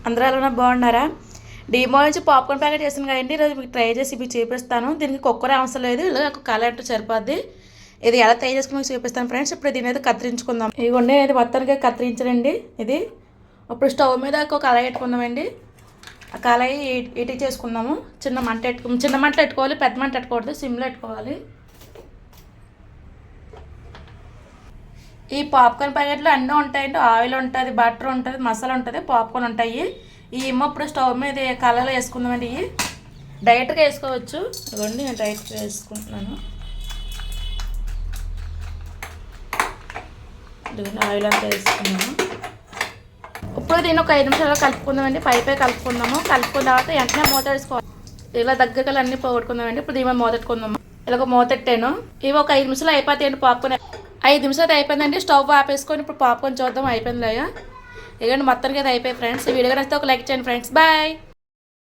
అందరూ ఎలా బాగున్నారా? డీమో నుంచి పాప్కార్న్ ప్యాకెట్ చేసాను కదండి. ఈరోజు మీకు ట్రై చేసి మీకు చూపిస్తాను. దీనికి కుక్కర్ అవసరం లేదు, ఇలా ఒక కలర్ సరిపోద్ది. ఇది ఎలా తయారు చేసుకుని మీకు చూపిస్తాను ఫ్రెండ్స్. ఇప్పుడు దీని అయితే కత్తిరించుకుందాం. ఇవన్నీ అయితే మొత్తానికి కత్తిరించడండి. ఇది ఇప్పుడు స్టవ్ మీద ఒక కళాయి పెట్టుకుందామండి. ఆ కళాయి ఇటు చేసుకుందాము. చిన్న మంట పెట్టుకోవాలి, పెద్ద మంట పెట్టుకోవద్దు, సిమ్లో పెట్టుకోవాలి. ఈ పాప్కార్న్ ప్యాకెట్లో అన్నీ ఉంటాయండి. ఆయిల్ ఉంటుంది, బటర్ ఉంటుంది, మసాలా ఉంటుంది, పాప్కార్న్ ఉంటాయి. ఈ ఇప్పుడు స్టవ్ మీద కలర్లో వేసుకుందామండి. ఇవి డైరెక్ట్గా వేసుకోవచ్చు. ఇదిగోండి నేను డైరెక్ట్గా వేసుకుంటున్నాను. ఇదిగోండి ఆయిల్ అంతా వేసుకున్నాము. ఇప్పుడు దీన్ని ఒక 5 నిమిషాలు కలుపుకుందామండి. పైపై కలుపుకుందాము. కలుపుకున్న తర్వాత వెంటనే మూత వేసుకోవాలి. ఇలా దగ్గరగా అన్నీ పోగొట్టుకుందామండి. ఇప్పుడు దీని మూత పెట్టుకుందాము. ఇలా మూత పెట్టాను. ఇవి ఒక 5 నిమిషాలు అయిపోతాయండి. పాప్కార్న్ 5 నిమిషాలు అయిపోయిందండి. స్టవ్ ఆపేసుకొని ఇప్పుడు పాప్కార్న్ చూద్దాం. అయిపోయింది లేదా ఇవ్వండి. మొత్తానికి అయితే అయిపోయి ఫ్రెండ్స్. ఈ వీడియో నచ్చితే ఒక లైక్ చేయండి ఫ్రెండ్స్. బాయ్.